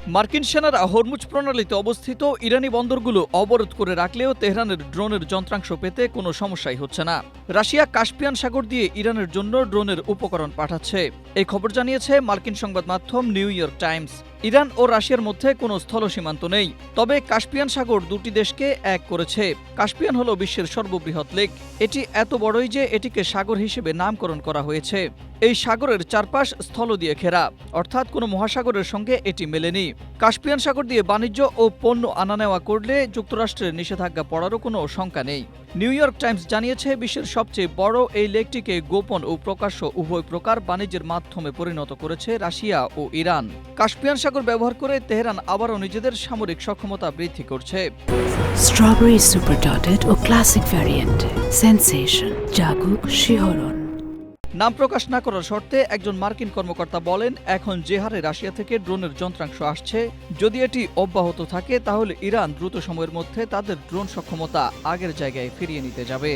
মার্কিন সেনারা হরমুজ প্রণালীতে অবস্থিত ইরানি বন্দরগুলো অবরোধ করে রাখলেও তেহরানের ড্রোনের যন্ত্রাংশ পেতে কোনো সমস্যাই হচ্ছে না। রাশিয়া কাস্পিয়ান সাগর দিয়ে ইরানের জন্য ড্রোনের উপকরণ পাঠাচ্ছে। এই খবর জানিয়েছে মার্কিন সংবাদ মাধ্যম নিউ ইয়র্ক টাইমস। ইরান ও রাশিয়ার মধ্যে কোনো স্থল সীমান্ত নেই, তবে কাস্পিয়ান সাগর দুটি দেশকে এক করেছে। কাস্পিয়ান হল বিশ্বের সর্ববৃহৎ লেক। এটি এত বড়ই যে এটিকে সাগর হিসেবে নামকরণ করা হয়েছে। এই সাগরের চারপাশ স্থল দিয়ে ঘেরা, অর্থাৎ কোনো মহাসাগরের সঙ্গে এটি মেলেনি। কাস্পিয়ান সাগর দিয়ে বাণিজ্য ও পণ্য আনা নেওয়া করলে যুক্তরাষ্ট্রের নিষেধাজ্ঞা পড়ারও কোনো শঙ্কা নেই। নিউ ইয়র্ক টাইমস জানিয়েছে, বিশ্বের সবচেয়ে বড় এই লেকটিকে গোপন ও প্রকাশ্য উভয় প্রকার বাণিজ্যের মাধ্যমে পরিণত করেছে রাশিয়া ও ইরান। কাস্পিয়ান সাগর ব্যবহার করে তেহরান আবারও নিজেদের সামরিক সক্ষমতা বৃদ্ধি করছে। স্ট্রবেরি সুপার ডটেড ও ক্লাসিক ভ্যারিয়েন্ট সেন্সেশন জাগুক শিহরণ। নাম প্রকাশ না করার শর্তে একজন মার্কিন কর্মকর্তা বলেন, এখন যে হারে রাশিয়া থেকে ড্রোনের যন্ত্রাংশ আসছে, যদি এটি অব্যাহত থাকে তাহলে ইরান দ্রুত সময়ের মধ্যে তাদের ড্রোন সক্ষমতা আগের জায়গায় ফিরিয়ে নিতে যাবে।